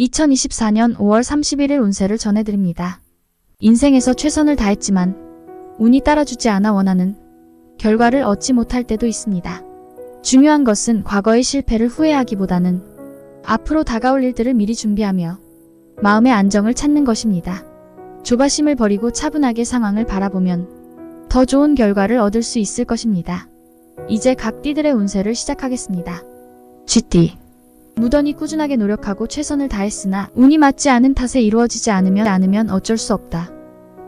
2024년 5월 31일 운세를 전해드립니다. 인생에서 최선을 다했지만 운이 따라주지 않아 원하는 결과를 얻지 못할 때도 있습니다. 중요한 것은 과거의 실패를 후회하기보다는 앞으로 다가올 일들을 미리 준비하며 마음의 안정을 찾는 것입니다. 조바심을 버리고 차분하게 상황을 바라보면 더 좋은 결과를 얻을 수 있을 것입니다. 이제 각 띠들의 운세를 시작하겠습니다. 쥐띠. 무던히 꾸준하게 노력하고 최선을 다했으나 운이 맞지 않은 탓에 이루어지지 않으면 어쩔 수 없다.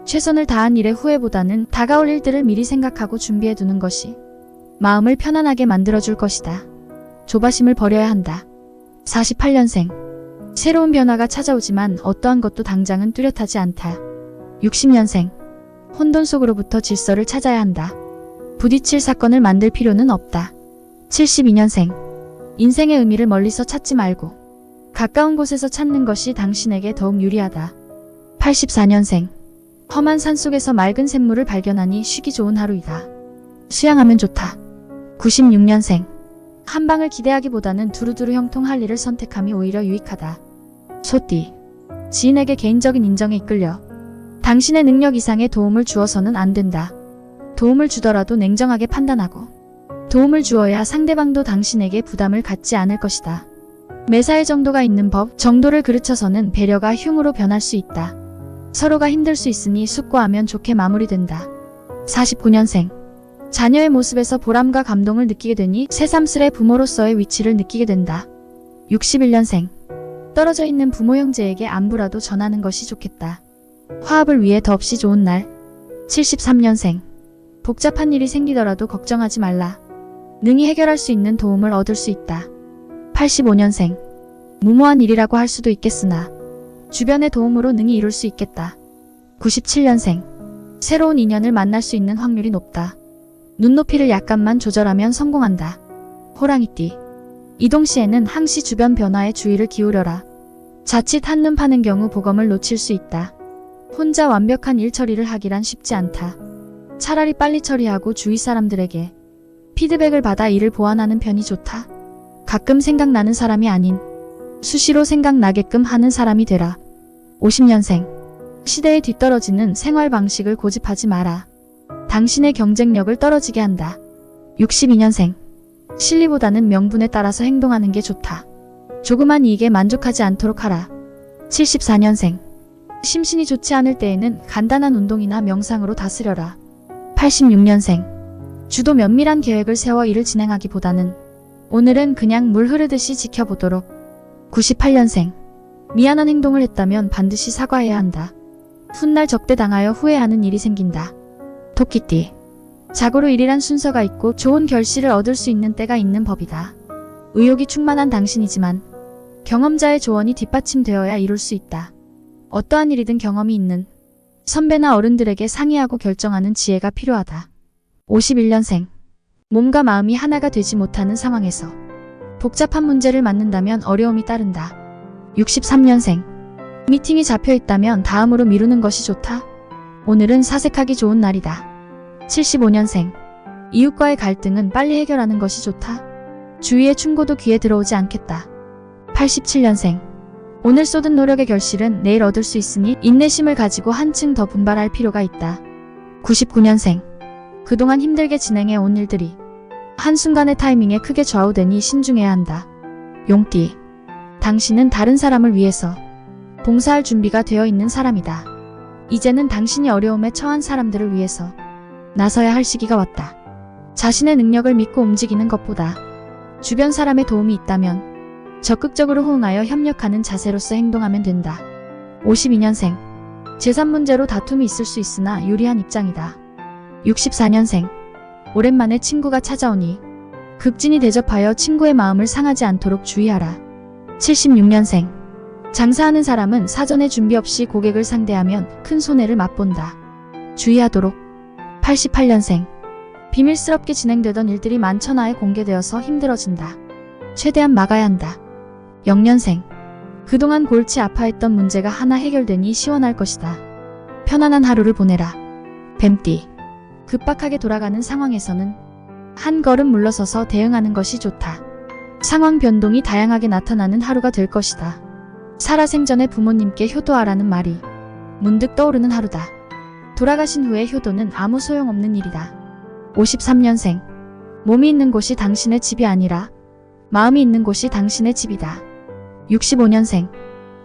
최선을 다한 일의 후회보다는 다가올 일들을 미리 생각하고 준비해두는 것이 마음을 편안하게 만들어줄 것이다. 조바심을 버려야 한다. 48년생. 새로운 변화가 찾아오지만 어떠한 것도 당장은 뚜렷하지 않다. 60년생. 혼돈 속으로부터 질서를 찾아야 한다. 부딪힐 사건을 만들 필요는 없다. 72년생. 인생의 의미를 멀리서 찾지 말고 가까운 곳에서 찾는 것이 당신에게 더욱 유리하다. 84년생. 험한 산속에서 맑은 샘물을 발견하니 쉬기 좋은 하루이다. 수양하면 좋다. 96년생. 한 방을 기대하기보다는 두루두루 형통할 일을 선택함이 오히려 유익하다. 소띠. 지인에게 개인적인 인정에 이끌려 당신의 능력 이상의 도움을 주어서는 안 된다. 도움을 주더라도 냉정하게 판단하고 도움을 주어야 상대방도 당신에게 부담을 갖지 않을 것이다. 매사에 정도가 있는 법, 정도를 그르쳐서는 배려가 흉으로 변할 수 있다. 서로가 힘들 수 있으니 숙고하면 좋게 마무리된다. 49년생. 자녀의 모습에서 보람과 감동을 느끼게 되니 새삼스레 부모로서의 위치를 느끼게 된다. 61년생. 떨어져 있는 부모 형제에게 안부라도 전하는 것이 좋겠다. 화합을 위해 더없이 좋은 날. 73년생. 복잡한 일이 생기더라도 걱정하지 말라. 능히 해결할 수 있는 도움을 얻을 수 있다. 85년생. 무모한 일이라고 할 수도 있겠으나 주변의 도움으로 능히 이룰 수 있겠다. 97년생. 새로운 인연을 만날 수 있는 확률이 높다. 눈높이를 약간만 조절하면 성공한다. 호랑이띠. 이동 시에는 항시 주변 변화에 주의를 기울여라. 자칫 한눈 파는 경우 보검을 놓칠 수 있다. 혼자 완벽한 일 처리를 하기란 쉽지 않다. 차라리 빨리 처리하고 주위 사람들에게 피드백을 받아 일을 보완하는 편이 좋다. 가끔 생각나는 사람이 아닌 수시로 생각나게끔 하는 사람이 되라. 50년생. 시대에 뒤떨어지는 생활 방식을 고집하지 마라. 당신의 경쟁력을 떨어지게 한다. 62년생. 실리보다는 명분에 따라서 행동하는 게 좋다. 조그만 이익에 만족하지 않도록 하라. 74년생. 심신이 좋지 않을 때에는 간단한 운동이나 명상으로 다스려라. 86년생. 주도 면밀한 계획을 세워 일을 진행하기보다는 오늘은 그냥 물 흐르듯이 지켜보도록. 98년생. 미안한 행동을 했다면 반드시 사과해야 한다. 훗날 적대당하여 후회하는 일이 생긴다. 토끼띠. 자고로 일이란 순서가 있고 좋은 결실을 얻을 수 있는 때가 있는 법이다. 의욕이 충만한 당신이지만 경험자의 조언이 뒷받침되어야 이룰 수 있다. 어떠한 일이든 경험이 있는 선배나 어른들에게 상의하고 결정하는 지혜가 필요하다. 51년생. 몸과 마음이 하나가 되지 못하는 상황에서 복잡한 문제를 맡는다면 어려움이 따른다. 63년생. 미팅이 잡혀있다면 다음으로 미루는 것이 좋다. 오늘은 사색하기 좋은 날이다. 75년생. 이웃과의 갈등은 빨리 해결하는 것이 좋다. 주위의 충고도 귀에 들어오지 않겠다. 87년생. 오늘 쏟은 노력의 결실은 내일 얻을 수 있으니 인내심을 가지고 한층 더 분발할 필요가 있다. 99년생. 그동안 힘들게 진행해 온 일들이 한순간의 타이밍에 크게 좌우되니 신중해야 한다. 용띠. 당신은 다른 사람을 위해서 봉사할 준비가 되어 있는 사람이다. 이제는 당신이 어려움에 처한 사람들을 위해서 나서야 할 시기가 왔다. 자신의 능력을 믿고 움직이는 것보다 주변 사람의 도움이 있다면 적극적으로 호응하여 협력하는 자세로서 행동하면 된다. 52년생. 재산 문제로 다툼이 있을 수 있으나 유리한 입장이다. 64년생. 오랜만에 친구가 찾아오니 극진히 대접하여 친구의 마음을 상하지 않도록 주의하라. 76년생. 장사하는 사람은 사전에 준비 없이 고객을 상대하면 큰 손해를 맛본다. 주의하도록. 88년생. 비밀스럽게 진행되던 일들이 만천하에 공개되어서 힘들어진다. 최대한 막아야 한다. 0년생. 그동안 골치 아파했던 문제가 하나 해결되니 시원할 것이다. 편안한 하루를 보내라. 뱀띠. 급박하게 돌아가는 상황에서는 한 걸음 물러서서 대응하는 것이 좋다. 상황 변동이 다양하게 나타나는 하루가 될 것이다. 살아생전에 부모님께 효도하라는 말이 문득 떠오르는 하루다. 돌아가신 후에 효도는 아무 소용없는 일이다. 53년생. 몸이 있는 곳이 당신의 집이 아니라 마음이 있는 곳이 당신의 집이다. 65년생.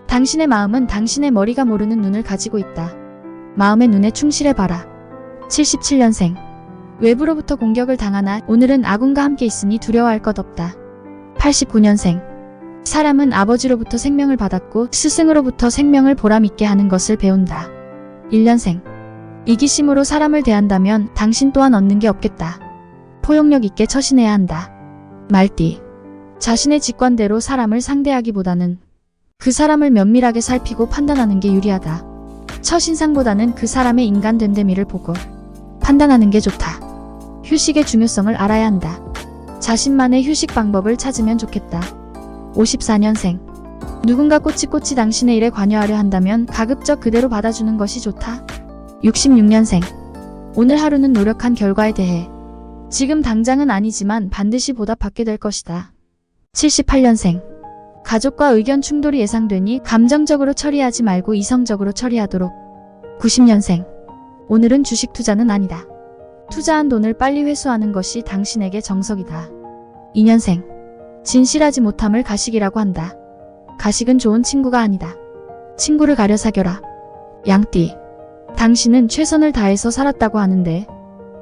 당신의 마음은 당신의 머리가 모르는 눈을 가지고 있다. 마음의 눈에 충실해봐라. 77년생. 외부로부터 공격을 당하나 오늘은 아군과 함께 있으니 두려워할 것 없다. 89년생. 사람은 아버지로부터 생명을 받았고 스승으로부터 생명을 보람있게 하는 것을 배운다. 1년생. 이기심으로 사람을 대한다면 당신 또한 얻는 게 없겠다. 포용력 있게 처신해야 한다. 말띠. 자신의 직관대로 사람을 상대하기보다는 그 사람을 면밀하게 살피고 판단하는 게 유리하다. 첫인상보다는 그 사람의 인간 됨됨이를 보고 판단하는 게 좋다. 휴식의 중요성을 알아야 한다. 자신만의 휴식 방법을 찾으면 좋겠다. 54년생. 누군가 꼬치꼬치 당신의 일에 관여하려 한다면 가급적 그대로 받아주는 것이 좋다. 66년생. 오늘 하루는 노력한 결과에 대해 지금 당장은 아니지만 반드시 보답받게 될 것이다. 78년생. 가족과 의견 충돌이 예상되니 감정적으로 처리하지 말고 이성적으로 처리하도록. 90년생. 오늘은 주식 투자는 아니다. 투자한 돈을 빨리 회수하는 것이 당신에게 정석이다. 2년생. 진실하지 못함을 가식이라고 한다. 가식은 좋은 친구가 아니다. 친구를 가려 사겨라. 양띠. 당신은 최선을 다해서 살았다고 하는데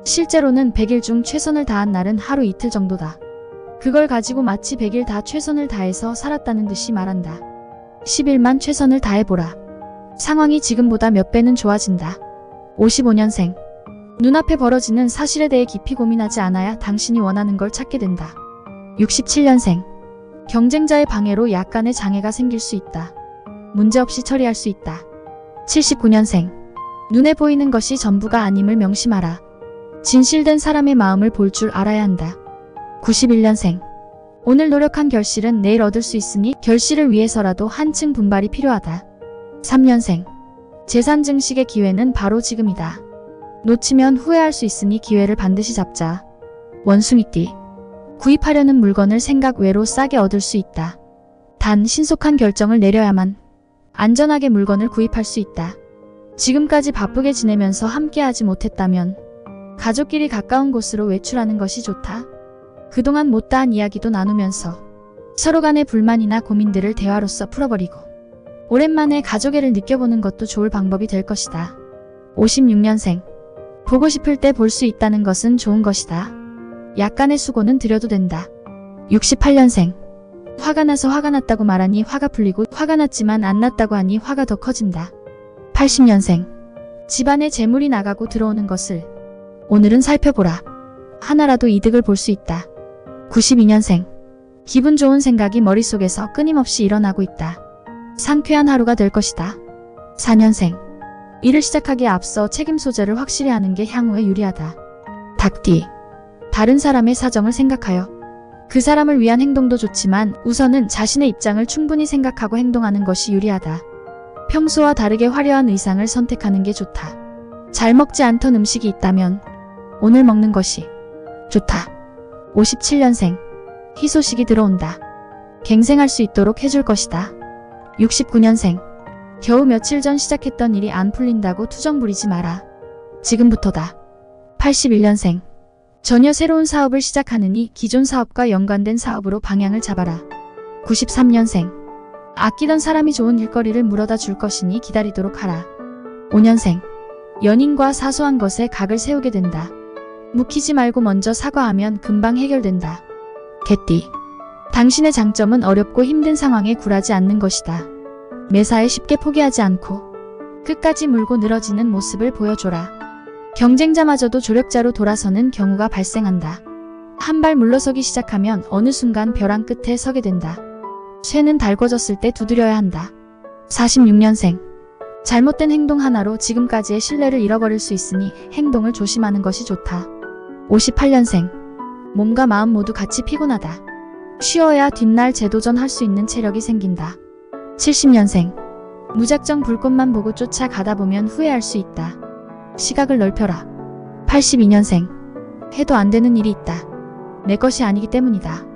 실제로는 100일 중 최선을 다한 날은 하루 이틀 정도다. 그걸 가지고 마치 100일 다 최선을 다해서 살았다는 듯이 말한다. 10일만 최선을 다해보라. 상황이 지금보다 몇 배는 좋아진다. 55년생. 눈앞에 벌어지는 사실에 대해 깊이 고민하지 않아야 당신이 원하는 걸 찾게 된다. 67년생. 경쟁자의 방해로 약간의 장애가 생길 수 있다. 문제없이 처리할 수 있다. 79년생. 눈에 보이는 것이 전부가 아님을 명심하라. 진실된 사람의 마음을 볼 줄 알아야 한다. 91년생. 오늘 노력한 결실은 내일 얻을 수 있으니 결실을 위해서라도 한층 분발이 필요하다. 3년생. 재산 증식의 기회는 바로 지금이다. 놓치면 후회할 수 있으니 기회를 반드시 잡자. 원숭이띠. 구입하려는 물건을 생각 외로 싸게 얻을 수 있다. 단 신속한 결정을 내려야만 안전하게 물건을 구입할 수 있다. 지금까지 바쁘게 지내면서 함께하지 못했다면 가족끼리 가까운 곳으로 외출하는 것이 좋다. 그동안 못다한 이야기도 나누면서 서로 간의 불만이나 고민들을 대화로써 풀어버리고 오랜만에 가족애를 느껴보는 것도 좋을 방법이 될 것이다. 56년생. 보고 싶을 때 볼 수 있다는 것은 좋은 것이다. 약간의 수고는 들여도 된다. 68년생. 화가 나서 화가 났다고 말하니 화가 풀리고 화가 났지만 안 났다고 하니 화가 더 커진다. 80년생. 집안에 재물이 나가고 들어오는 것을 오늘은 살펴보라. 하나라도 이득을 볼 수 있다. 92년생. 기분 좋은 생각이 머릿속에서 끊임없이 일어나고 있다. 상쾌한 하루가 될 것이다. 4년생. 일을 시작하기에 앞서 책임 소재를 확실히 하는 게 향후에 유리하다. 닭띠. 다른 사람의 사정을 생각하여 그 사람을 위한 행동도 좋지만 우선은 자신의 입장을 충분히 생각하고 행동하는 것이 유리하다. 평소와 다르게 화려한 의상을 선택하는 게 좋다. 잘 먹지 않던 음식이 있다면 오늘 먹는 것이 좋다. 57년생. 희소식이 들어온다. 갱생할 수 있도록 해줄 것이다. 69년생. 겨우 며칠 전 시작했던 일이 안 풀린다고 투정 부리지 마라. 지금부터다. 81년생. 전혀 새로운 사업을 시작하느니 기존 사업과 연관된 사업으로 방향을 잡아라. 93년생. 아끼던 사람이 좋은 일거리를 물어다 줄 것이니 기다리도록 하라. 5년생. 연인과 사소한 것에 각을 세우게 된다. 묵히지 말고 먼저 사과하면 금방 해결된다. 개띠. 당신의 장점은 어렵고 힘든 상황에 굴하지 않는 것이다. 매사에 쉽게 포기하지 않고 끝까지 물고 늘어지는 모습을 보여줘라. 경쟁자마저도 조력자로 돌아서는 경우가 발생한다. 한 발 물러서기 시작하면 어느 순간 벼랑 끝에 서게 된다. 쇠는 달궈졌을 때 두드려야 한다. 46년생. 잘못된 행동 하나로 지금까지의 신뢰를 잃어버릴 수 있으니 행동을 조심하는 것이 좋다. 58년생. 몸과 마음 모두 같이 피곤하다. 쉬어야 뒷날 재도전할 수 있는 체력이 생긴다. 70년생. 무작정 불꽃만 보고 쫓아가다 보면 후회할 수 있다. 시각을 넓혀라. 82년생. 해도 안 되는 일이 있다. 내 것이 아니기 때문이다.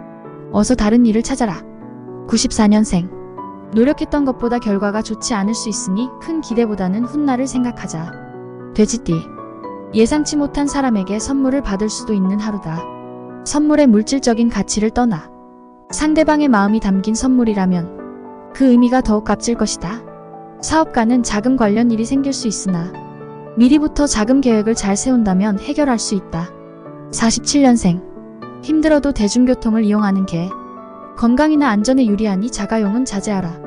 어서 다른 일을 찾아라. 94년생. 노력했던 것보다 결과가 좋지 않을 수 있으니 큰 기대보다는 훗날을 생각하자. 돼지띠. 예상치 못한 사람에게 선물을 받을 수도 있는 하루다. 선물의 물질적인 가치를 떠나 상대방의 마음이 담긴 선물이라면 그 의미가 더욱 값질 것이다. 사업가는 자금 관련 일이 생길 수 있으나 미리부터 자금 계획을 잘 세운다면 해결할 수 있다. 47년생. 힘들어도 대중교통을 이용하는 게 건강이나 안전에 유리하니 자가용은 자제하라.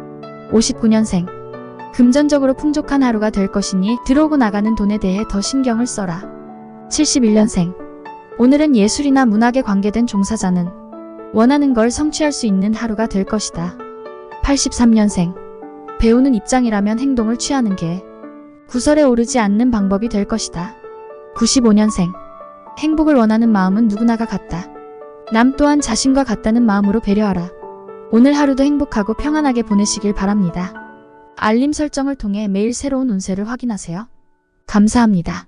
59년생. 금전적으로 풍족한 하루가 될 것이니 들어오고 나가는 돈에 대해 더 신경을 써라. 71년생. 오늘은 예술이나 문학에 관계된 종사자는 원하는 걸 성취할 수 있는 하루가 될 것이다. 83년생. 배우는 입장이라면 행동을 취하는 게 구설에 오르지 않는 방법이 될 것이다. 95년생. 행복을 원하는 마음은 누구나가 같다. 남 또한 자신과 같다는 마음으로 배려하라. 오늘 하루도 행복하고 평안하게 보내시길 바랍니다. 알림 설정을 통해 매일 새로운 운세를 확인하세요. 감사합니다.